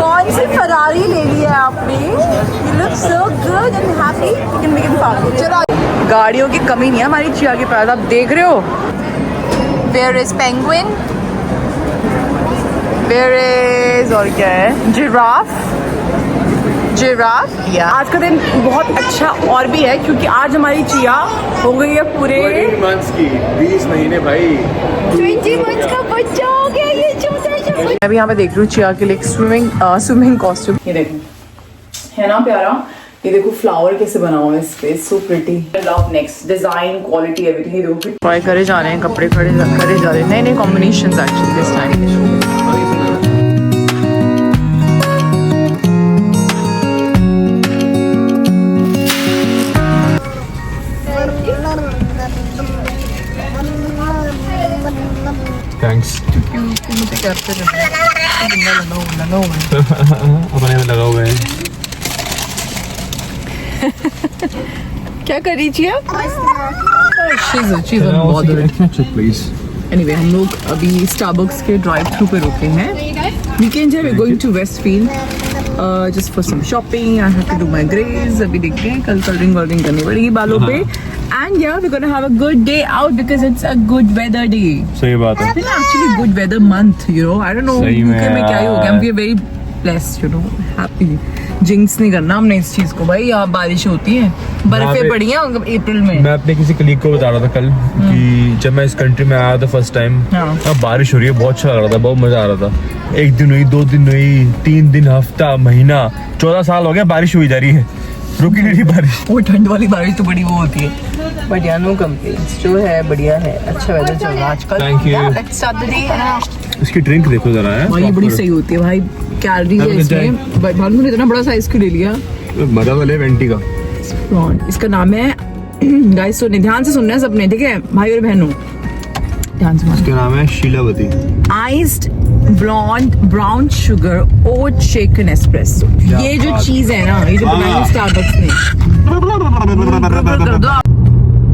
कौन सी फरारी ले ली है आपने? You look so good and happy. You can make it fun. चलो, गाड़ियों की कमी नहीं है हमारी चिया के पास, आप देख रहे हो. Where is penguin? Where is और क्या है? Giraffe. आज का दिन बहुत अच्छा और भी है क्योंकि आज हमारी चिया हो गई है पूरे 20 months की, 20 महीने भाई, 20 months का बच्चा हो गया ये छोटा सा. मैं अभी यहाँ पे देख रही हूँ चिया के लिए स्विमिंग कॉस्ट्यूम. ये देखो, है ना प्यारा. ये देखो फ्लावर कैसे बना हुआ है इस पे, so pretty. Love next design quality everything. ये देखो ट्राई करे जा रहे हैं कपड़े, करे जा रहे हैं नए नए combinations actually this time. Thanks. मुझे कैप्चर अपने में लगा हुआ है. क्या कर रही थी आप? प्लीज. एनीवे, हम लोग अभी स्टारबक्स के ड्राइव थ्रू पे रुके हैं. वीकेंड है, we going to Westfield just for some shopping. I have to do my greys. अभी देखते हैं, कल कलरिंग करनी पड़ेगी बालों पे. And yeah, we're gonna have a good day out because it's a good weather day. सही बात है. It's actually good weather month, you know. I don't know UK में क्या ही हो गया. We are very blessed, you know, happy. Jinx नहीं करना हमने इस चीज को भाई. यहाँ बारिश होती है, बर्फें पड़ी हैं अप्रैल में. मैं अपने किसी कलीग को बता रहा था कल कि जब मैं इस कंट्री में आया था फर्स्ट टाइम, बारिश हो रही है, बहुत अच्छा लग रहा था, बहुत मजा आ रहा था. 1 दिन हुई, 2 दिन हुई, 3 दिन, हफ्ता, महीना, 14 साल हो गया बारिश हुई जा रही है, रुकी नहीं रही बारिश. वो ठंड वाली बारिश तो बड़ी वो होती है. बट यार नो कंप्लेंट्स, जो है बढ़िया है. अच्छा वेदर चल रहा है आजकल. Thank you. Let's start the day. इसकी ड्रिंक देखो जरा है भाई, ये बड़ी सही होती है भाई. कैलोरीज है इसमें. भानु ने इतना बड़ा साइज क्यों ले लिया? मजा तो ले वेंटी का. इसका नाम है गाइस, सुनने ध्यान से सुनना है सबने, ठीक है भाई और बहनों, ध्यान से. इसका नाम है Sheelavati. Iced blonde brown sugar oat shaken espresso. ये जो चीज है ना, ये जो बनाई है स्टारबक्स ने.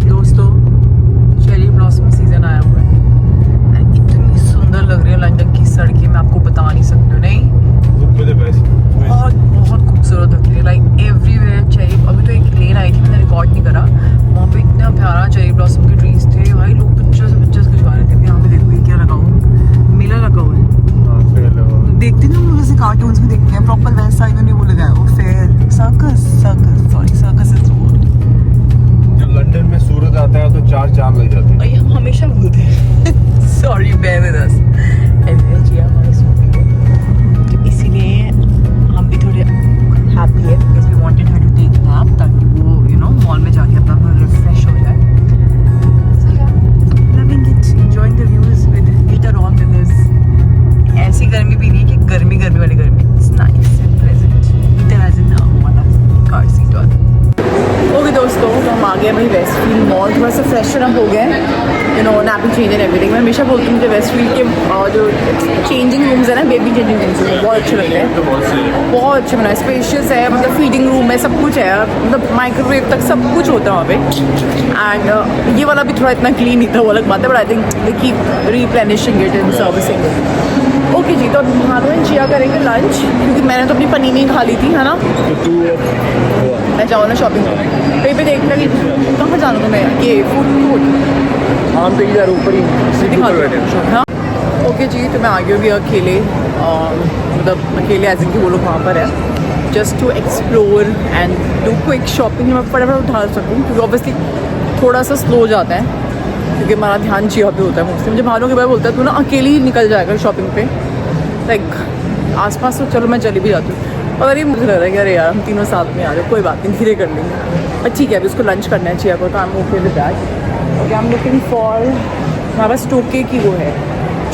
दोस्तों, चेरी ब्लॉसम सीजन आया हुआ है. इतनी सुंदर लग रही है लंदन की सड़कें, मैं आपको बता नहीं सकती हूँ. नहीं, बहुत बहुत खूबसूरत लग रही है. Like everywhere cherry. अभी तो एक लेन आई थी, मैंने रिकॉर्ड नहीं करा. वहाँ पे इतना प्यारा चेरी ब्लॉसम के ट्रीज थे भाई. लोग पिक्चर्स खिंचवा रहे थे. यहाँ पे देखो ये क्या लगा हुआ, मेला लगा हुआ है. देखते ना हम जैसे कार्टून्स में देखते हैं, प्रॉपर वैसा इन्होंने वो लगाया वो फेयर सर्कस इज रोड. जब लंदन में सूरज आता है तो 4 चांद लग जाते हैं. ये हम हमेशा बोलते हैं. Sorry, bear with us. Energy हमारी स्मोकिंग है, तो इसीलिए हम भी थोड़े हैप्पी है because we wanted her to take nap, ताकि वो यू नो मॉल में जाके अपना रिफ्रेश हो जाए. So yeah, loving it, enjoying the views with heater on. Because ऐसी गर्मी भी नहीं कि गर्मी वाली गर्मी. It's nice and pleasant. Heater as in वाला कार सीट वाला. ओके दोस्तों, तो हम आ गए भाई वेस्टफील्ड मॉल. थोड़ा सा फ्रेशन अप हो गए, you know, nappy change and everything. मैं हमेशा बोलती हूँ मुझे वेस्टफील्ड के जो चेंजिंग रूम्स है ना, बेबी चेंजिंग रूम्स है, बहुत अच्छे लगते हैं. बहुत अच्छे बनाए, स्पेशियस है, मतलब फीडिंग रूम है, सब कुछ है, मतलब माइक्रोवेव तक सब कुछ होता है वहाँ पे. एंड ये वाला भी थोड़ा इतना क्लीन नहीं था, वो अलग बात है, but I think they keep replenishing it and servicing it. Okay जी, तो अब भानु एंड चिया करेंगे लंच, क्योंकि मैंने तो अपनी पनीनी खा ली थी, है ना. मैं जाऊँ ना शॉपिंग कहीं पे देखना कि कहाँ जाना तुम्हें, ये फूड हम तो इधर ऊपर ही दिखा दो. हाँ ओके जी, तो मैं आ गई भी अकेले, मतलब अकेले एज इन कि वो लोग वहाँ पर है, just to explore and do quick shopping. मैं फटाफट उठा सकूँ क्योंकि ऑब्वियसली थोड़ा सा स्लो जाता है, क्योंकि हमारा ध्यान चिया पे होता है मोस्टली. मुझे भानु के बारे बोलता है तू ना अकेले ही निकल जाएगा शॉपिंग पे, लाइक आसपास तो चलो मैं चली भी जाती हूँ. और ये मुझे लग रहा है कि अरे यार हम तीनों साथ में आ रहे, कोई बात नहीं, धीरे कर लेंगे. बट ठीक है, अभी उसको लंच करना है चिया को, तो I am okay with that. Okay, I am looking for, हमारे पास टोके की वो है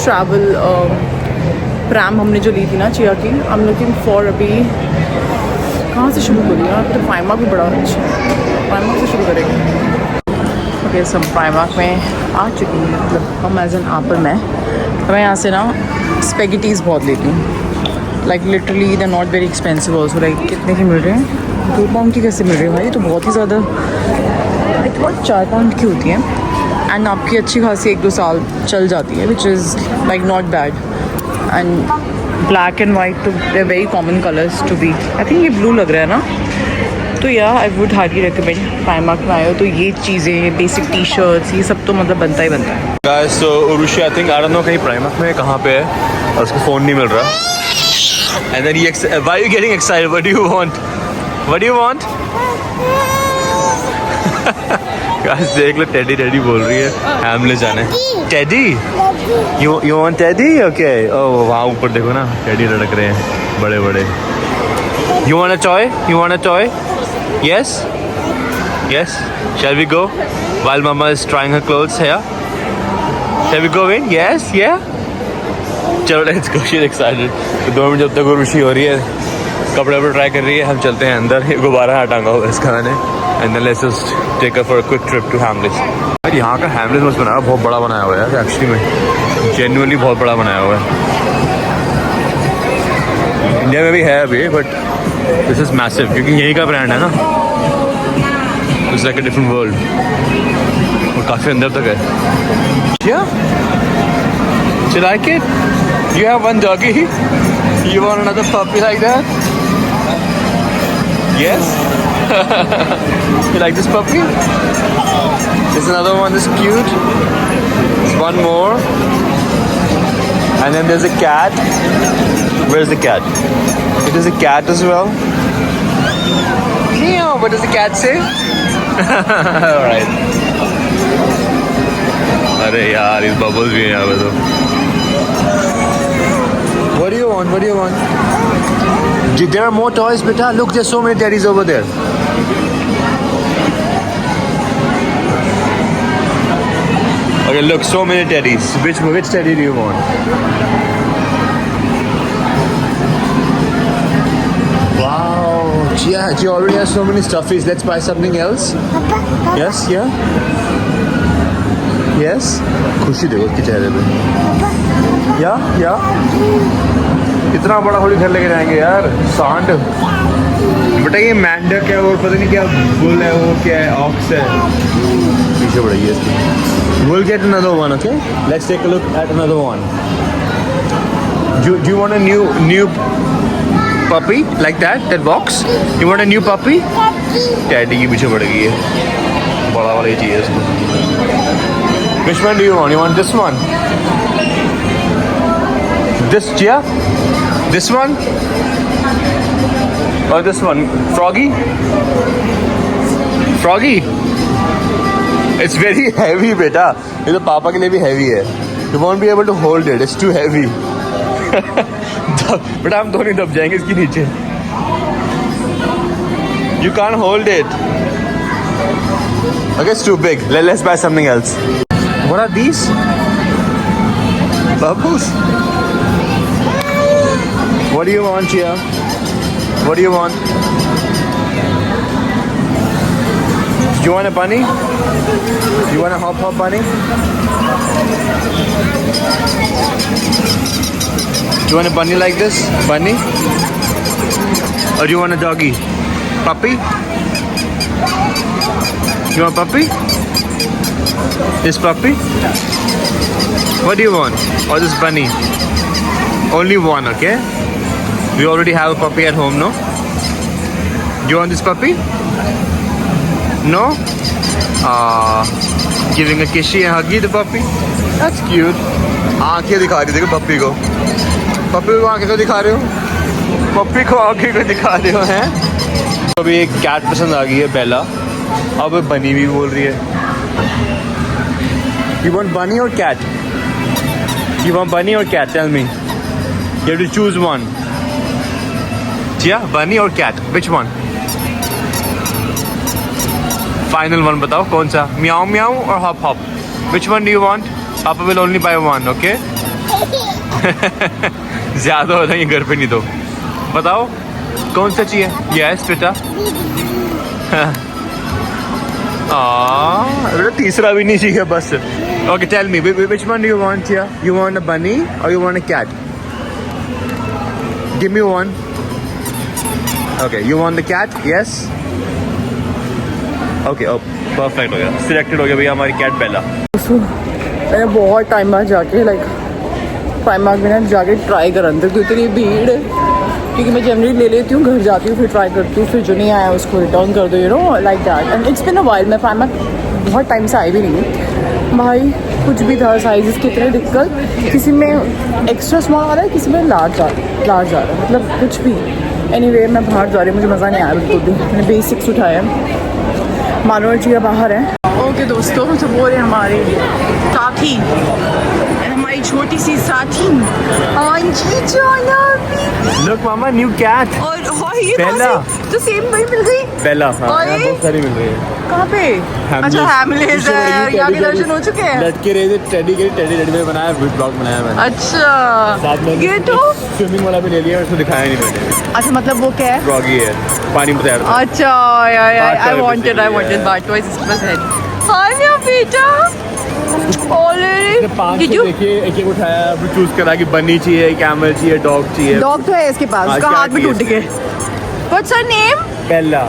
ट्रैवल प्रैम हमने जो ली थी ना चिया की. आई एम लुकिंग फॉर, अभी कहाँ से शुरू करूँ यार, तो प्राइमार्क भी बड़ा अच्छा, प्राइमार्क से शुरू करेंगे. ओके, सब प्राइमार्क में आ चुकी हूँ, मतलब हम एज एन आपर मैं. तो मैं यहाँ से ना स्पेगेटीज़ बहुत लेती हूँ, like literally they not very expensive also. Like कितने की मिल रहे हैं, 2 पाउंड की कैसे मिल रही है भाई, तो बहुत ही ज़्यादा, लाइक बहुत 4 पाउंड की होती है. एंड आपकी अच्छी खासी 1-2 साल चल जाती है, which is like not bad. And black and white तो they very common colours to be. I think ये ब्लू लग रहा है ना. तो yeah I would hardly recommend. Primark में आए हो तो ये चीज़ें, बेसिक टी शर्ट्स, ये सब तो मतलब बनता ही बनता है. Guys, so Urushi, I think I don't know कहीं प्राइमार्क में कहाँ पे है और उसको फ़ोन नहीं मिल रहा. And then why are you getting excited? What do you want? What do you want? Guys, देख लो टेडी बोल रही है हैमले जाने. Teddy? You want Teddy? Okay. Oh, वहाँ ऊपर देखो ना टेडी लटक रहे हैं बड़े बड़े. You want a toy? You want a toy? Yes? Yes? Shall we go? While Mama is trying her clothes here? Shall we go in? Yes? Yeah? चलो let's go. She's excited. तो 2 minute जब तक उर्वशी हो रही है, कपड़े try कर रही है, हम चलते हैं अंदर. गुब्बारा टांगा हुआ है इसका मैंने. And then let's just take her for a quick trip to Hamleys. यार यहाँ का Hamleys मस्त बनाया, बहुत बड़ा बनाया हुआ है यार. एक्चुअली में जेन्युइनली बहुत बड़ा बनाया हुआ है. इंडिया में भी है अभी, बट दिस इज मैसिव क्योंकि यही का ब्रांड है ना. It's like a different world. और काफ़ी अंदर तक है. क्या? You like it? You have one doggy? You want another puppy like that? Yes? You like this puppy? There's another one that's cute. There's one more. And then there's a cat. Where's the cat? There's a cat as well. Meow. What does the cat say? Alright. अरे यार इस bubbles भी हैं यहाँ पे तो. What do you want? What do you want? There are more toys, beta. Look, there's so many teddies over there. Okay, look, so many teddies. Which teddy do you want? Wow. Yeah, she already has so many stuffies. Let's buy something else. Yes, yeah. Yes. खुशी देखो उसके चेहरे पे. या इतना बड़ा होली घर लेके जाएंगे यार. सांड बेटा, ये मैंडक है और पता नहीं क्या बुल है, वो क्या है, ऑक्स है. पीछे बढ़ाइए इसको. We'll get another one, okay? Let's take a look at another one. Do you want a new puppy like that walks? You want a new puppy? Teddy की पीछे बढ़ गई है. बड़ा वाला ही चाहिए इसको. Which one do you want? You want this one? This, yeah? This one? Or this one? Froggy? Froggy? It's very heavy, beta. ये तो पापा के लिए भी heavy है. You won't be able to hold it. It's too heavy. बेटा हम दोनों दब जाएंगे इसके नीचे. You can't hold it. Okay, it's too big. Let's buy something else. What are these? Bubbles? What do you want, Chia? What do you want? Do you want a bunny? You want a hop bunny? Do you want a bunny like this? Bunny? Or do you want a doggy? Puppy? You want a puppy? This puppy? What do you want? Or this bunny? Only one, okay? We already have a puppy at home, no? Do you want this puppy? No? Giving a kissy and huggy the puppy? That's cute. आँखें दिखा रही देखो पप्पी को. पप्पी को आँखें को दिखा रहे हो? पप्पी को आँखें को दिखा रहे हो हैं? अभी एक कैट पसंद आ गई है बेला. अब बनी भी बोल रही है. You want bunny or cat? You want bunny or cat? Tell me. You have to choose one. Yeah, bunny or cat? Which one? Final one बताओ कौन सा? Meow meow or hop hop? Which one do you want? Papa will only buy one, okay? ज़्यादा होता है ये घर पे नहीं तो. बताओ कौन सा चाहिए? Yes बेटा. बेटा तीसरा भी नहीं चाहिए बस. Okay, tell me, which one do you want here? You want a bunny or you want a cat? Give me one. Okay, you want the cat? Yes? Okay, oh, perfect हो गया. Selected हो गया भैया हमारी cat बेला. मैंने बहुत time बाद जाके प्राइमार्क में ना जाके ट्राई कर अंदर, क्योंकि इतनी भीड़ है। क्योंकि मैं जनरली ले लेती हूँ, घर जाती हूँ, फिर ट्राई करती हूँ, फिर जो नहीं आया उसको रिटर्न कर दो, you know, like that. And it's been a while, मैं प्राइमार्क बहुत टाइम से आई भी नहीं हूँ भाई। कुछ भी था, साइज़ की इतनी दिक्कत, किसी में एक्स्ट्रा स्मॉल आ रहा है, किसी में लार्ज आ रहा है, मतलब कुछ भी। एनीवे मैं बाहर जा रही हूँ, मुझे मज़ा नहीं आया बिल्कुल भी। मैंने बेसिक्स उठाया, मानो और जिया बाहर है। ओके दोस्तों, तो वो रहे हमारे साथी, हमारी छोटी सी साथी अंजी जोना। Look मामा, new cat. और ये बेला। तो सेम वही मिल गई बेला, हाँ, और यहाँ ये? बहुत सारी मिल रही है। कहाँ पे? अच्छा, हैमलेस है, यहाँ के दर्शन हो चुके हैं। लटके रहे थे टेडी में बनाया, ब्लॉग बनाया मैंने। अच्छा, साथ में ये तो स्विमिंग वाला भी ले लिया, उसको दिखाया नहीं मैंने। अच्छा, मतलब वो क्या है? फ्रॉगी है, पानी में तैरता है। अच्छा, आई वांटेड बाट टॉयज इसके पास है। हाय मेरा बेटा, पाँच से देखिए, एक उठाया, अभी चूज करा कि बनी चाहिए, कैमल चाहिए, डॉग चाहिए। डॉग तो है इसके पास, उसका हाथ भी टूट गया। What's her name? Bela.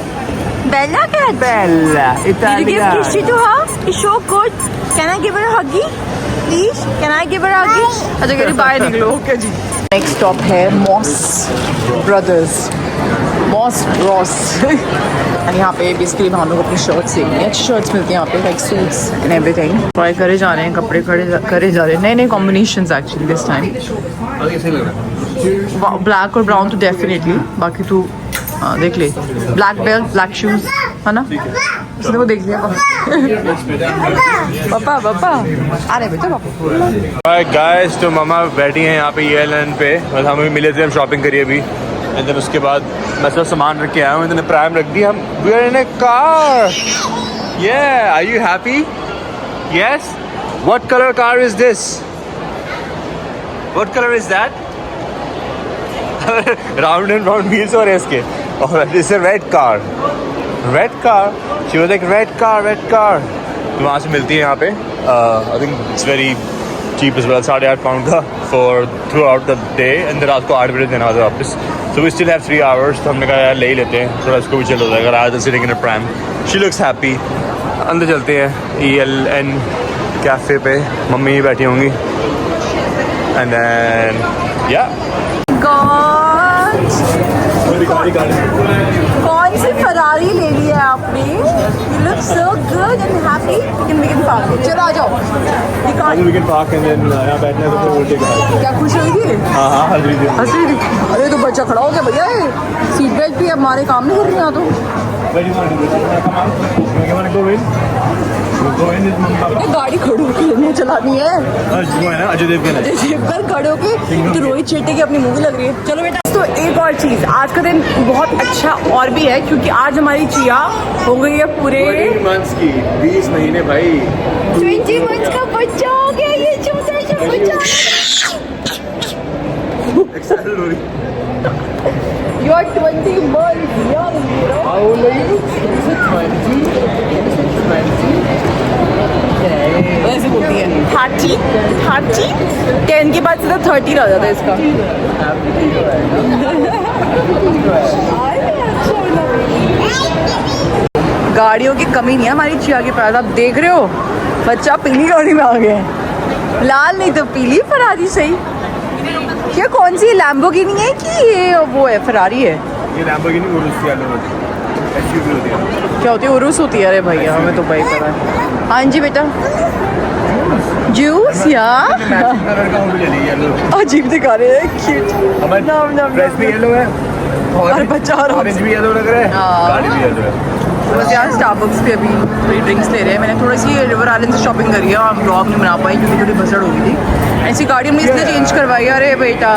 Bella cat. Bela, Did you give Kishi to her? It's so good. Can I give her a huggy? Please? Can I give her a huggy? अच्छा, कह रही बाहर निकलो। ओके जी। नेक्स्ट स्टॉप है moss brothers, moss Bros. और यहाँ पे basically हम लोग अपनी शर्ट्स देखते हैं, अच्छी शर्ट्स मिलती हैं यहाँ पे, like suits and everything. Try करे जा रहे हैं, कपड़े करे जा रहे हैं, नए नए combinations actually this time. Black और ब्राउन तो डेफिनेटली, बाकी तो देख ले। ब्लैक बेल्ट, ब्लैक शूज, है ना? उसने वो देख लिया। पापा पापा आ रहे बेटा, पापा। गाइस, तो मामा बैठी हैं यहाँ पे ELN पे, बस हम भी मिले थे, हम शॉपिंग करिए अभी। एंड देन उसके बाद मैं सब सामान रख के आया हूँ, इन्होंने प्राइम रख दी। हम we are in a car. Yeah, are you happy? Yes. What color car is this? What color is that? Round and round wheels और इसके, और this is a red car. Red car. She was like red car. तो वहाँ से मिलती है यहाँ पे। I think it's very cheap as well, 8.5 pound का for throughout the day, and then रात को 8 बजे देना होता है वापस। So we still have 3 hours, तो हमने कहा यार ले ही लेते हैं, थोड़ा इसको भी चल हो जाएगा। rather than sitting in a pram. She looks happy. अंदर चलते हैं ELN कैफे पे, मम्मी बैठी होंगी, and then yeah. कौन सी फरारी ले ली है आपने? You look so good and happy. We can park. चलो आ जाओ। We can park and then यहाँ बैठने से फिर उल्टे का। क्या खुश होगी? हाँ हाँ, हंस रही थी। अरे तो बच्चा खड़ा हो गया भैया, सीट बेल्ट भी हमारे काम नहीं कर रही यहाँ तो। गाड़ी खड़ो के चलानी है, अजय देवगन खड़े होके तो रोहित शेट्टी की अपनी मूवी लग रही है। चलो बेटा, तो एक और चीज, आज का दिन बहुत अच्छा और भी है, क्योंकि आज हमारी चिया हो गई है पूरे 20 months की, 20 महीने भाई, 20 months का बच्चा हो गया ये छोटा सा बच्चा। You are 20 months young, you know? How old are you? 20. ऐसे बोलती है 30 10 के बाद सीधा 30 आ जाता है इसका। गाड़ियों की कमी नहीं है हमारी चिया के पास, आप देख रहे हो बच्चा पीली गाड़ी में आ गया है, लाल नहीं तो पीली फरारी सही। क्या कौन सी लैम्बोर्गिनी है कि ये वो है फरारी है? ये लैम्बोर्गिनी उरुस की SUV होती है। क्या होती है? उरुस होती है। अरे भैया हमें तो भाई पता है। हाँ जी बेटा, जूस या अजीब दिखा रहे हैं, क्यूट। ड्रेस भी येलो है और बच्चा ऑरेंज भी येलो लग रहा है, गाड़ी भी येलो है। बस यार स्टारबक्स पे अभी थोड़ी ड्रिंक्स ले रहे हैं। मैंने थोड़ी सी रिवर आइलैंड से शॉपिंग करी है और ब्लॉग नहीं बना पाई क्योंकि थोड़ी भसड़ हो गई थी। ऐसी गाड़ी हमने इसलिए चेंज करवाई। अरे बेटा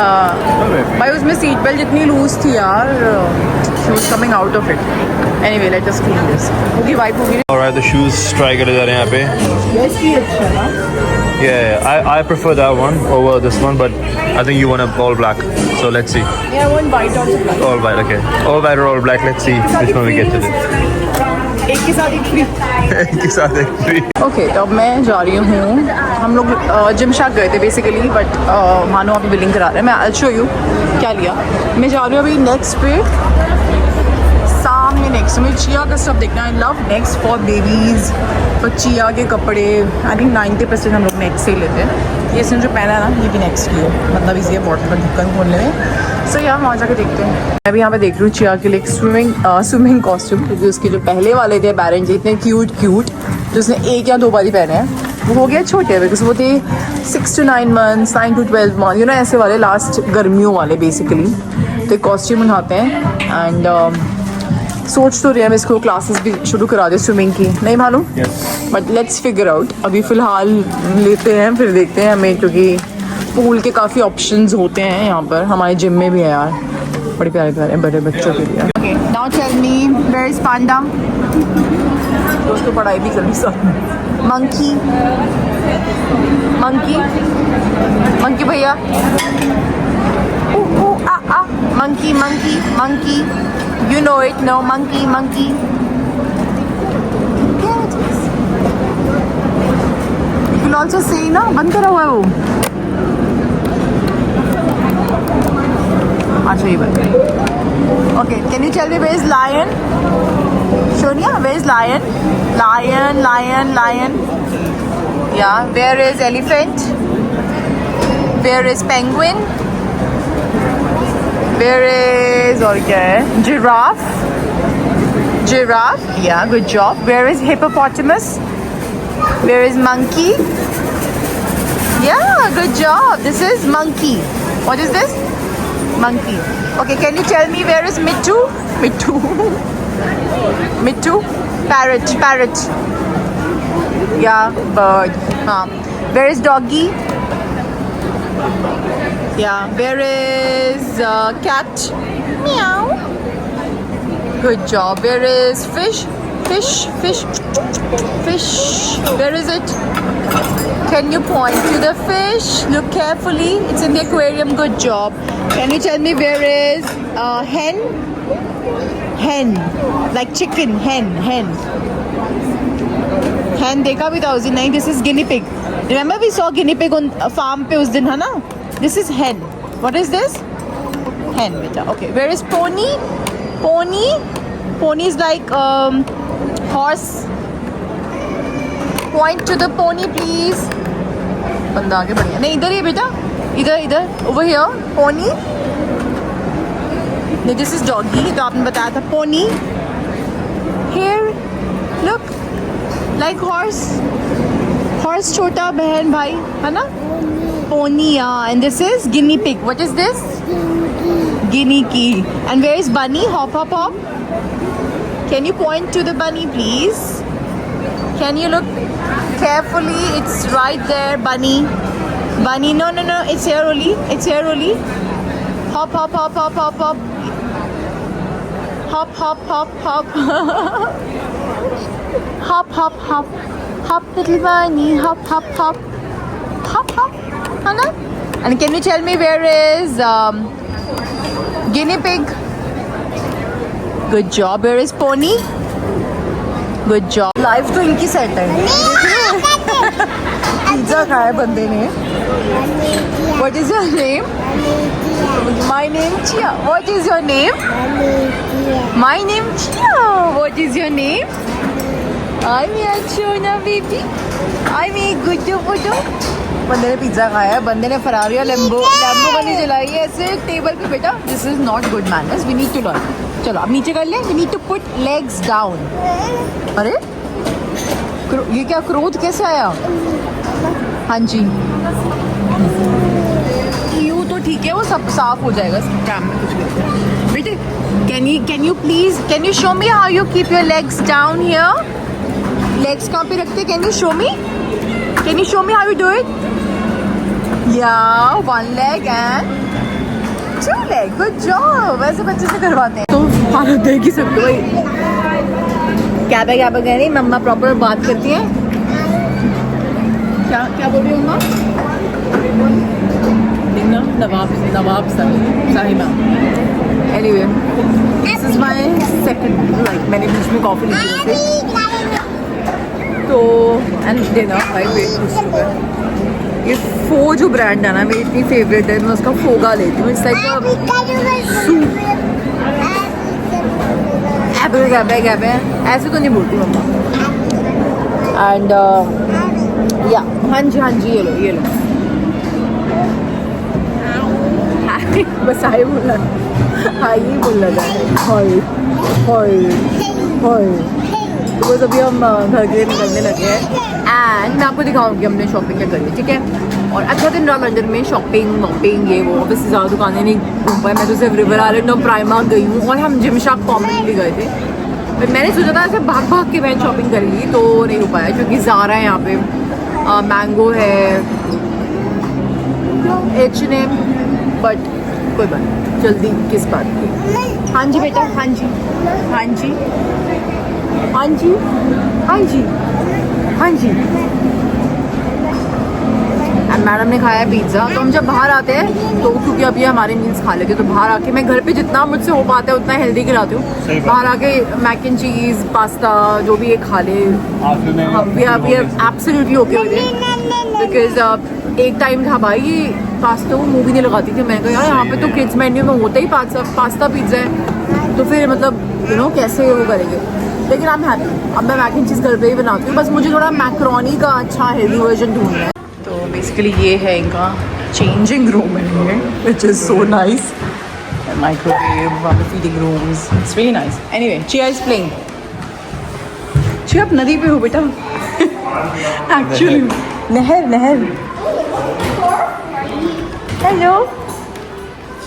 भाई, उसमें सीट बेल्ट जितनी लूज थी यार, she was coming out of it. Anyway let us clean this. होगी वाइप होगी। ऑलराइट, तो शूज ट्राई करे जा रहे हैं यहाँ पे। यस, ये अच्छा है ना। Yeah, I prefer that one over this one, but I think you want all black. So let's see. Yeah, one white or black. All white, okay. All white or all black. Let's see which one we get today. एक के साथ एक free. एक के साथ एक free. Okay, तो अब मैं जा रही हूँ। हम लोग जिम शाक गए थे बेसिकली, बट मानो अभी बिलिंग करा रहे हैं। मैं आई शो यू क्या लिया। मैं जा रही हूँ अभी नेक्स्ट पे, सामने नेक्स्ट में चिया का सब देखना। I love next for babies, पर चिया के कपड़े आई थिंक 90% हम लोग नेक्स्ट से ही लेते हैं। ये इसने जो पहना है ना, ये भी नेक्स्ट की है, मतलब इसी बॉटल का ढक्कन खोलने में। सो यहाँ वहाँ जाके देखते हैं। मैं भी यहाँ पे देख रही हूँ चिया के लिए स्विमिंग कॉस्ट्यूम, क्योंकि उसके जो पहले वाले थे बैरन जी इतने क्यूट जो उसने 1 या 2 बार ही पहने हैं, वो हो गया छोटे, बिकॉज वो थे 6 to 9 months, 9 to 12 months, you know ऐसे वाले लास्ट गर्मियों वाले बेसिकली। तो एक कॉस्ट्यूम उठाते हैं एंड सोच तो रहे हैं इसको क्लासेस भी शुरू करा दे स्विमिंग की, नहीं मालूम, बट लेट्स फिगर आउट। अभी फ़िलहाल लेते हैं, फिर देखते हैं हमें, क्योंकि पूल के काफ़ी ऑप्शंस होते हैं यहाँ पर, हमारे जिम में भी है यार, बड़े प्यारे प्यारे बड़े बच्चों के लिए। Okay, now tell me where is panda. दोस्तों पढ़ाई भी कर ली सब। मंकी मंकी मंकी भैया, monkey monkey monkey, you know it, no monkey monkey. You can also say ना, बंद करा हुआ है वो। अच्छा ये बात। Okay, can you tell me where is lion? Sonia, where is lion? Lion, lion, lion. Yeah, where is elephant? Where is penguin? Where is और क्या है? Giraffe. Giraffe. Yeah, good job. Where is hippopotamus? Where is monkey? Yeah, good job. This is monkey. What is this? Monkey. Okay, can you tell me where is Mittu? Mittu. Mittu? Parrot, parrot. Yeah, bird. Where is doggy? Yeah, where is cat? Meow. Good job. Where is fish? Fish, fish, fish. Where is it? Can you point to the fish? Look carefully. It's in the aquarium. Good job. Can you tell me where is hen? Hen, like chicken, hen. Hen देखा भी था उस दिन, नहीं, this is guinea pig. Remember we saw guinea pig on farm पे उस दिन, है ना? This is hen. What is this? Hen, बेटा. Okay, where is pony? Pony? Pony is like horse. Point to the pony, please. बंदा आगे बढ़ गया. नहीं, इधर ही बेटा. इधर. Over here. Pony. नहीं, दिस इज डॉगी, तो आपने बताया था pony. Here, look like horse छोटा बहन भाई, है ना? Pony, and this is guinea pig. What is this? Guinea की। And where is bunny? Hop hop hop. Can you point to the bunny please? Can you look carefully? It's right there, bunny. No, it's here only, hop hop hop hop hop hop hop hop hop hop hop hop hop hop little bunny, hop hop hop hop hop, Anna. And can you tell me where is guinea pig? Good job. Where is pony? Good job. Life तो इनकी set है। Pizza खाया बंदे ने। What is your name? My name Chia. What is your name? My name Chia. What is your name? I'm Achona baby. I'm a good boy. बंदे ने pizza खाया है, बंदे ने फरारी और लैम्बोर्गिनी चलाई है ऐसे टेबल पे। बेटा, this is not good manners, we need to learn. चलो अब नीचे कर ले। We need to put legs down. अरे ये क्या, क्रोध कैसे आया? हाँ जी, यूँ तो ठीक है, वो सब साफ हो जाएगा। कैम में कुछ भी। बेटे, can you please, can you show me how you keep your legs down here? Legs कहाँ पे रखते? Can you show me? Can you show me how you do it? या, 1 leg and 2 leg. Good job. वैसे बच्चे से करवाते हैं। तो हालत देख ही सकते हो भाई। क्या कह रही मम्मा? प्रॉपर बात करती है। क्या बोल रही हूँ मम्मा? नवाब साहिबा। Anyway, this is my second, like मैंने बीच में कॉफी ली थी तो, एंड डिनर भाई वेट कुछ चुका। ये फो जो ब्रांड है ना, मेरी इतनी फेवरेट है, मैं उसका फोगा लेती हूँ। It's like soup. गैब है ऐसे तो नहीं बोलती मम्मा। एंड या, हाँ जी ये लो। बस हाय बोला, हाय ही बोला जाए, हाय हाय हाय। तो बस अभी हम घर के लिए निकलने लगे हैं एंड मैं आपको दिखाऊंगी हमने शॉपिंग क्या करी, ठीक है। और अच्छा दिन रहा लंदन में, शॉपिंग वॉपिंग ये वो, बस ज़्यादा दुकानें नहीं घूम पाए। मैं तो सिर्फ रिवर आइलैंड और प्राइमार्क गई हूँ और हम जिमशाक कॉमन भी गए थे। पर मैंने सोचा था ऐसे भाग भाग के मैं शॉपिंग करेंगी तो नहीं हो पाया, क्योंकि ज़ारा है यहाँ पे, मैंगो है, H&M, बट कोई बात नहीं, जल्दी किस बात की। हाँ जी बेटा, हाँ जी हाँ जी हाँ जी हाँ जी हाँ जी। एंड मैडम ने खाया पिज़्ज़ा। तो हम जब बाहर आते हैं तो क्योंकि अभी हमारे मील्स खा लेते, तो बाहर आके मैं घर पे जितना मुझसे हो पाता है उतना हेल्दी खिलाती हूँ। बाहर आके मैक एंड चीज़, पास्ता, जो भी ये खा ले, हम भी absolutely okay with it, because एक टाइम था भाई ये पास्ता को मुँह भी नहीं लगाती थी। मैंने कहा यार यहाँ पे तो किड्स मेन्यू में होता ही पास्ता पिज़्ज़ा है, तो फिर मतलब यू नो कैसे वो करेंगे। लेकिन आई एम हैप्पी, अब मैं मैक एंड चीज़ घर पे ही बनाती हूँ। बस मुझे थोड़ा मैक्रोनी का अच्छा हेल्दी वर्जन ढूंढना है। तो बेसिकली ये है इनका चेंजिंग रूम है, which is so nice. Microwave, वहाँ पे feeding rooms, it's very nice. Anyway, Chia is playing. Chia आप नदी पे हो बेटा। एक्चुअली नहर नहर। Hello,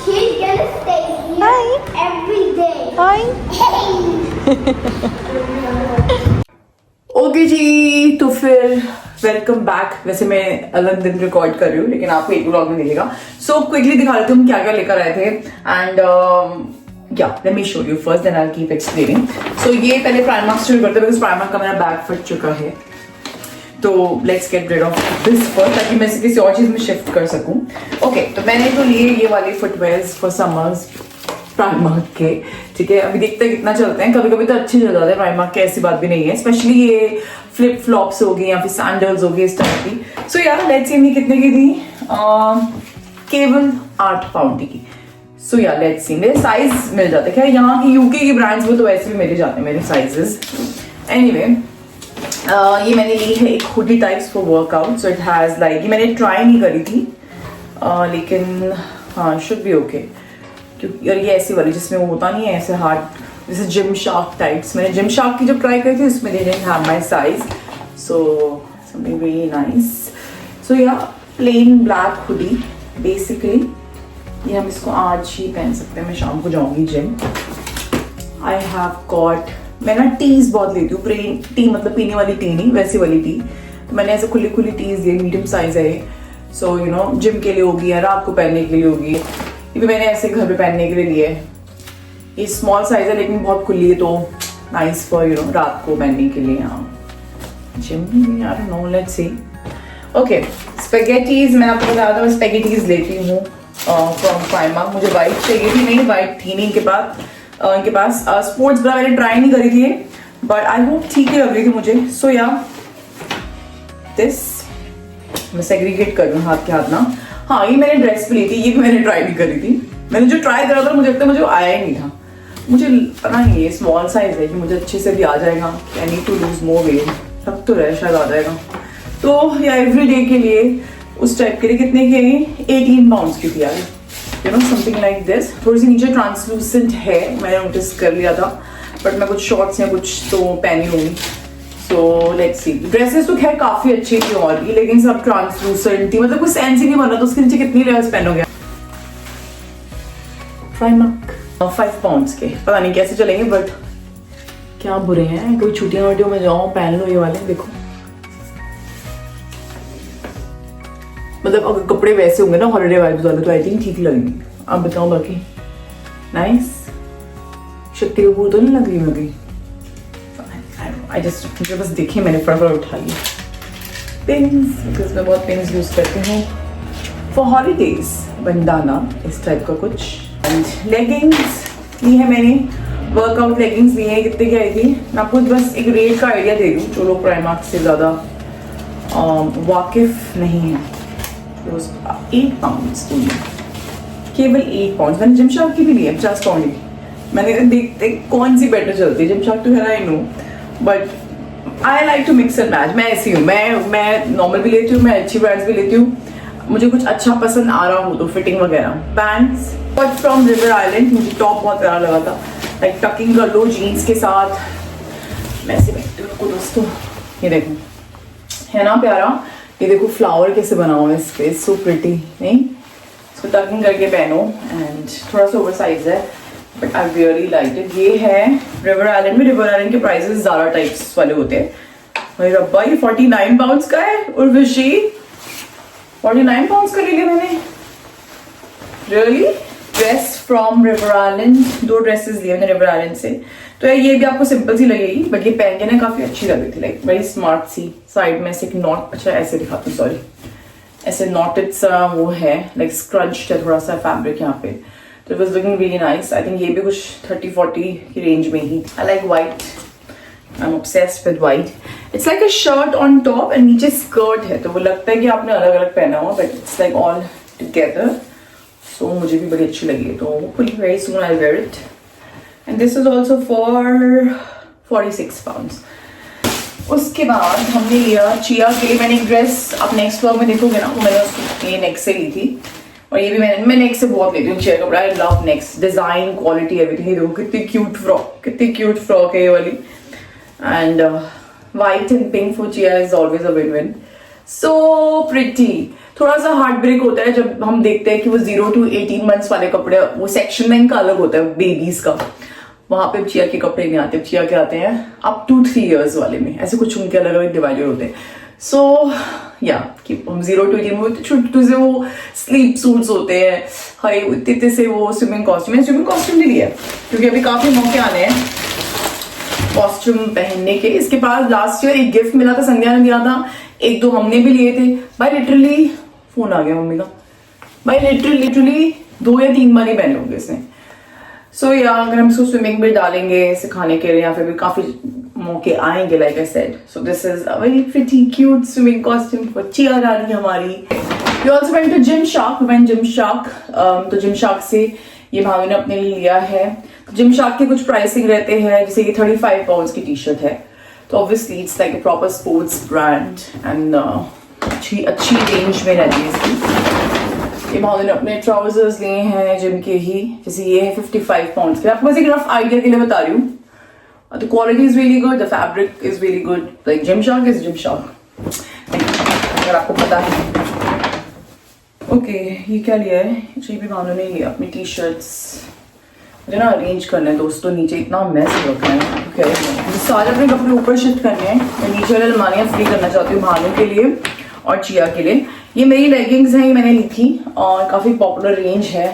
She's gonna stay here Hi. every day. Hi. Okay जी, तो फिर वेलकम बैक। वैसे मैं अलग दिन रिकॉर्ड कर रही हूँ लेकिन आपको एक व्लॉग में मिलेगा। सो क्विकली दिखा देते हम क्या क्या लेकर आए थे and let me show you first, then I keep explaining. So ये पहले प्राइमार्क से शुरू करते हैं, बिकॉज प्राइमार्क का मेरा बैग फट चुका है। तो let's get rid of this first, ताकि मैं इसे किसी और चीज में शिफ्ट कर सकूं। ओके, तो मैंने तो लिए ये वाले फुटवेयर्स फॉर समर्स प्राइमार्क के, ठीक है। अभी देखते हैं कितना चलते हैं, कभी कभी तो अच्छे चल जाते हैं प्राइमार्क के, ऐसी बात भी नहीं है। स्पेशली ये फ्लिप फ्लॉप्स हो गई या फिर सैंडल्स हो गई इस टाइप की। सो यार लेट्स सी, कितने की थी? केवल 8 पाउंड की। सो यार लेट्स सी, मेरे साइज मिल जाते हैं। यहाँ की यूके की ब्रांड्स वो तो वैसे भी मिल जाते हैं मेरे साइजेस। एनीवे, ये मैंने ली है एक hoodie types for workout. So it has like, ये मैंने ट्राई नहीं करी थी लेकिन हाँ शुड बी ओके, क्योंकि और ये ऐसी वाली जिसमें वो होता नहीं है ऐसे हार्ड, जैसे जिम शार्क टाइप्स। मैंने जिम शार्क की जब ट्राई करी थी उसमें they didn't have my size, so something very nice. So yeah plain black hoodie basically, ये हम इसको आज ही पहन सकते हैं। मैं शाम को जाऊंगी जिम। आई हैव गॉट, मैं ना टीज बहुत लेती हूँ, प्लेन टी मतलब पीने वाली टी नहीं, वैसी वाली टी। तो मैंने ऐसे खुली खुली टीज ली, मीडियम साइज है। सो यू नो जिम के लिए होगी या रात को पहनने के लिए होगी। ये भी मैंने ऐसे घर पे पहनने के लिए लिए है। ये स्मॉल साइज है लेकिन बहुत खुली है, तो नाइस फॉर यू नो रात को पहनने के लिए। हाँ जिम में, I don't know, let's see. Okay, spaghettis, मैंने आपको बताया था मैं स्पेगेटीज लेती हूँ फ्रॉम प्राइमार्क। मुझे वाइट चाहिए थी, नहीं वाइट थी नहीं इनके पास। स्पोर्ट्स ब्रा मैंने ट्राई नहीं करी थी, बट आई होप ठीक ही लग रही थी मुझे। सो या दिस मैं सेग्रीगेट कर रही हूँ हाथ के हाथ ना। हाँ, ये मैंने ड्रेस भी ली थी, ये भी मैंने ट्राई नहीं करी थी। मैंने जो ट्राई करा था मुझे लगता है मुझे आया ही नहीं था। मुझे पता नहीं, ये स्मॉल साइज है कि मुझे अच्छे से भी आ जाएगा। I need to lose more weight, तब तो रहे शायद आ जाएगा। तो या एवरी डे के लिए उस टाइप के लिए कितने की है? 18 पाउंड्स की थी यार, you know something like this. थोड़ी सी नीचे ट्रांसलूसेंट है, मैंने नोटिस कर लिया था, बट मैं कुछ शॉर्ट्स या कुछ तो पहनी होंगी। So let's see. ड्रेसेस तो खैर काफी अच्छी थी और की, लेकिन सब ट्रांसलूसेंट थी, मतलब कुछ सेंस ही नहीं बन रहा था उसके नीचे कितनी लेयर्स पहनोगे। प्राइमार्क 5 पाउंड्स के, पता नहीं कैसे चलेंगे, बट क्या बुरे हैं। कोई छुट्टियां वुट्टियों में जाओ पहन लो ये वाले, देखो। मतलब अगर कपड़े वैसे होंगे ना हॉलिडे वाइब्स वाले तो आई थिंक ठीक लगेंगे। आप बताओ बाकी। नाइस। शक्ति कपूर तो नहीं लग रही मुझे। आई जस्ट, मुझे बस देखे मैंने फटाफट उठा लिया। पिन्स, बिकॉज मैं बहुत पिन्स यूज करती हूँ फॉर हॉलीडेज। बंदाना इस टाइप का कुछ। एंड लेगिंग्स ली है मैंने, वर्कआउट लेगिंग्स ली है। कितने की आई थी? मैं आपको बस एक रेट का आइडिया दे दूँ, जो लोग प्राइमार्क से ज़्यादा वाकिफ नहीं है। 8 पाउंड्स की, केवल 8 पाउंड। मैंने जिमशार्क की भी ली है 50 पाउंड की। मैंने देखते कौन सी बेटर चलती है। जिमशार्क तो है, I know, but I like to mix and match. मैं ऐसी हूँ, मैं नॉर्मल भी लेती हूँ, मैं अच्छी ब्रांड्स भी लेती हूँ। मुझे कुछ अच्छा पसंद आ रहा हो तो फिटिंग वगैरह। Pants but from river island, मुझे टॉप बहुत प्यारा लगा था, लाइक टकिंग कर लो जीन्स के साथ। मैं ऐसे बैठती हूँ आपको दोस्तों, ये देखो है ना प्यारा, ये देखो फ्लावर कैसे बना हुआ है इस पे, सो प्रिटी नहीं? इसको टकिंग करके पहनो एंड थोड़ा सा ओवर साइज है but I really like it. ये है रिवर आइलैंड में, रिवर आइलैंड के प्राइसेस ज़्यादा टाइप्स वाले होते हैं। भाई रब्बा ये 49 पाउंड्स का है, उर्वशी 49 पाउंड्स का ले लिया मैंने, really? Dress from river island, 2 dresses लिए मैंने रिवर आइलैंड से। तो ये भी आपको सिंपल सी लगेगी बट ये पहन के ना काफी अच्छी लग रही थी, लाइक वेरी स्मार्ट सी। साइड में से एक नॉट, अच्छा ऐसे दिखाती हूँ, सॉरी, ऐसे नॉटेड सा वो है, लाइक स्क्रंच्ड है थोड़ा सा फैब्रिक यहाँ पे, तो it was looking really nice. I think ये भी कुछ 30-40 की रेंज में ही। I like white, I am obsessed with white. It's like a shirt on top and नीचे स्कर्ट है, तो वो लगता है कि आपने अलग अलग पहना हुआ but it's like all together. So मुझे भी बड़ी अच्छी लगी है, तो hopefully very soon I wear it. And this is also for 46 pounds. उसके बाद हमने लिया चिया के लिए, मैंने एक ड्रेस, आप नेक्स्ट व्लॉग में देखोगे ना, वो मैंने उसको ये नेक्स्ट से ली थी, और ये भी मैं नेक्स्ट से बहुत लेती हूँ चिया कपड़ा। I love next, design, quality, everything. ये देखो कितनी क्यूट फ्रॉक, कितनी क्यूट फ्रॉक है ये वाली। And white and pink for chia is always a win win, so pretty. थोड़ा सा हार्ट ब्रेक होता है जब हम देखते हैं कि वो 0 to 18 मंथ्स वाले कपड़े, वो सेक्शन में इनका अलग होता है बेबीज का, वहां पे चिया के कपड़े नहीं आते, चिया के आते हैं अप टू 3 years वाले में, ऐसे कुछ उनके अलग अलग डिवाइडेड होते हैं। सो या कि हम 0 to 18 में छोटे से वो स्लीप सूट्स होते हैं, हाई इतने से वो स्विमिंग कॉस्ट्यूम, मैंने स्विमिंग कॉस्ट्यूम भी लिया है क्योंकि अभी काफी मौके आने हैं कॉस्ट्यूम पहनने के। इसके पास लास्ट ईयर एक गिफ्ट मिला था, संध्या ने दिया था, 1-2 हमने भी लिए थे। भाई लिटरली फोन आ गया मम्मी का, भाई लिटरली 2 या 3 बार ही पहने होंगे इसने। सो या अगर हम इसको स्विमिंग में डालेंगे सिखाने के लिए या फिर भी काफी मौके आएंगे, like I said. So this is a very pretty cute swimming costume for Chia रानी हमारी। We also went to Gymshark, तो जिम शार्क से ये भाभी ने अपने लिए लिया है। जिम शार्क के कुछ प्राइसिंग रहते हैं, जैसे कि 35 पाउंड्स की टी शर्ट है, तो obviously it's like a proper sports brand and अच्छी रेंज में रहती है इसकी। ये भाभी ने अपने ट्राउजर्स लिए हैं जिम के ही, जैसे ये है 55 पाउंड्स के। आपको बस एक रफ आइडिया के लिए बता रही हूँ। The quality is really good, the fabric is really good, like gym shark is gym shark, अगर आपको पता है। ओके, ये क्या लिया है? जी भी भानु ने लिया अपनी टी शर्ट्स, मुझे ना अरेंज करना है दोस्तों, नीचे इतना मैस रखना है। ओके, मुझे सारे अपने कपड़े ऊपर शिफ्ट करने हैं, मैं नीचे वाले अलमारियाँ फ्री करना चाहती हूँ भानु के लिए और चिया के लिए। ये मेरी लेगिंग्स हैं, ये मैंने ली थी और काफ़ी पॉपुलर रेंज है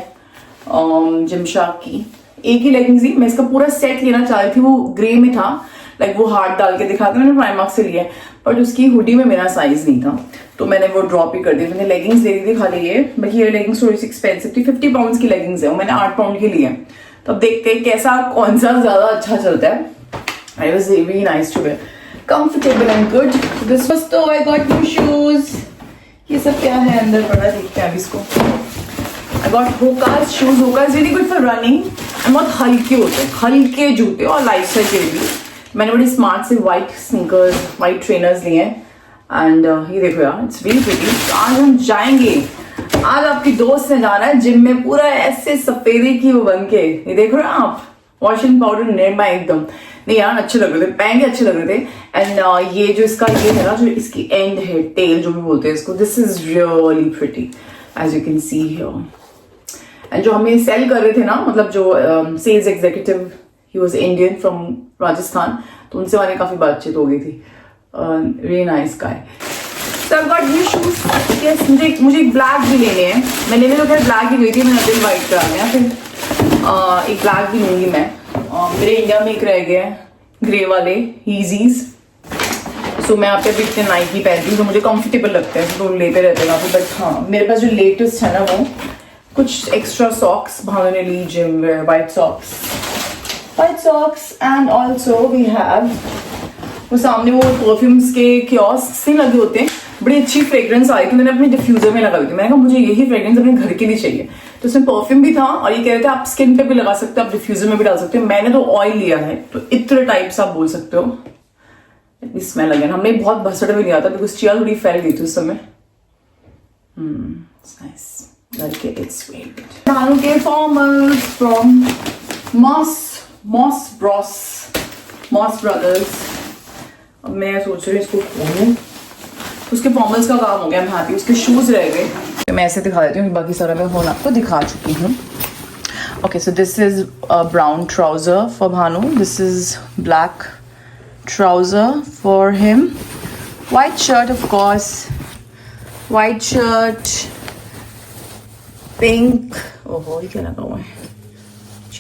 जिम शार्क की। एक ही लेगिंग्स थी, मैं इसका पूरा सेट लेना चाह रही थी, वो ग्रे में था, लाइक वो हार्ट डाल के दिखाते, मैंने प्राइमार्क से लिया, बट उसकी हुडी में मेरा साइज नहीं था तो मैंने वो ड्रॉप ही कर दी। मैंने लेगिंग्स ले ली थी खाली ये, बट ये लेगिंग्स थोड़ी सी एक्सपेंसिव थी, 50 पाउंड्स की लेगिंग्स है, मैंने 8 पाउंड की ली है। तो अब देखते हैं कैसा कौन सा ज्यादा अच्छा चलता है। I was very nice to wear, comfortable and good. This was तो आई गॉट न्यू शूज। ये सब क्या है अंदर पड़ा, देखते हैं अभी इसको। I got Hokas shoes, Hokas really good for running, बहुत हल्के होते हैं, हल्के जूते और लाइफ स्टाइल के लिए। मैंने बड़ी स्मार्ट से व्हाइट स्नीकर्स, व्हाइट ट्रेनर्स लिए हैं एंड ये देखो यार, इट्स वेरी प्रिटी। आज हम जाएंगे, आज आपकी दोस्त ने जाना है जिम में, पूरा ऐसे सफेदे की वो बन के, ये देख रहे हो आप, वॉशिंग पाउडर निर्मा एकदम। नहीं यार अच्छे लग रहे थे, पहन के अच्छे लग रहे थे। एंड ये जो इसका ये है ना, जो इसकी एंड है, टेल जो भी बोलते हैं इसको, this is really pretty as you can see here. And जो हमें सेल कर रहे थे ना, मतलब जो sales executive, he was Indian from Rajasthan, तो उनसे हमारी काफी बातचीत हो गई थी। Really nice guy. So I've got new shoes. Yes, मुझे ब्लैक भी लेने हैं। मैं लेने तो खैर ब्लैक ही गई थी, मैंने अभी व्हाइट करा लिया, फिर एक ब्लैक भी लूंगी मैं। मेरे इंडिया में एक रह गया है ग्रे वाले हीजीज, सो मैं यहाँ पे अभी इतने नाइकी पहनती हूँ तो मुझे कंफर्टेबल लगता है, तो लेते रहते हैं काफी। बट हाँ, मेरे पास जो लेटेस्ट है ना, वो कुछ एक्स्ट्रा सॉक्स भानु ने ली, gym wear white socks and also we have वो सामने वो परफ्यूम्स के कियोस्क से लगे होते हैं, बड़ी अच्छी फ्रेग्रेंस आई थी, मैंने अपने डिफ्यूजर में लगाई थी। मैंने कहा मुझे यही फ्रेग्रेंस अपने घर के लिए चाहिए, तो उसमें परफ्यूम भी था और ये कह रहे थे आप स्किन पे भी लगा सकते हो, आप डिफ्यूजर में भी डाल सकते हो। मैंने तो ऑयल लिया है, तो इत्र टाइप्स आप बोल सकते हो, इतनी स्मेल लगे। हमने बहुत भसड़ भी लिया था बिकॉज चिया थोड़ी फैल गई थी उस समय। It's nice. Like it's very good. Bhanu के formals from Moss Brothers. अब मैं सोच रही हूँ इसको खोलूं. उसके फॉर्मल्स का काम हो गया. I'm happy. उसके शूज रह गए. मैं ऐसे दिखा देती हूँ. बाकी सारा मैं होल आपको दिखा चुकी हूँ. Okay, so this is a brown trouser for Bhanu. This is black trouser for him. White shirt, of course. White shirt. Pink. Oh, ये क्या लगा हुआ है?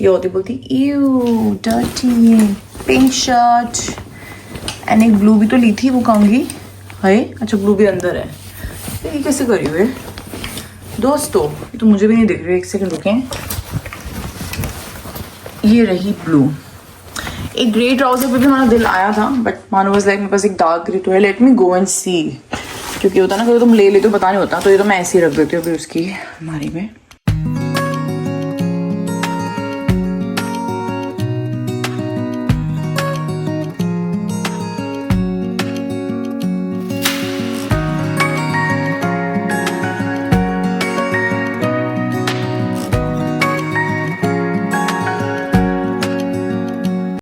ये होती बोलती ew, dirty. Pink shirt. And एक blue भी तो ली थी, वो कहूँगी. है? अच्छा blue भी अंदर है. ये कैसे करी हुई है? दोस्तों, ये तो मुझे भी नहीं दिख रही. एक सेकंड रुकें. ये रही ब्लू. एक ग्रे ट्राउजर पे भी हमारा दिल आया था, बट मानो वाज लाइक मेरे पास एक डार्क ग्रे तो है. लेट मी गो एंड सी. क्योंकि होता ना कभी तुम ले लेते हो पता नहीं होता, तो ये तो मैं ऐसे ही रख देती हूँ अभी उसकी अलमारी में.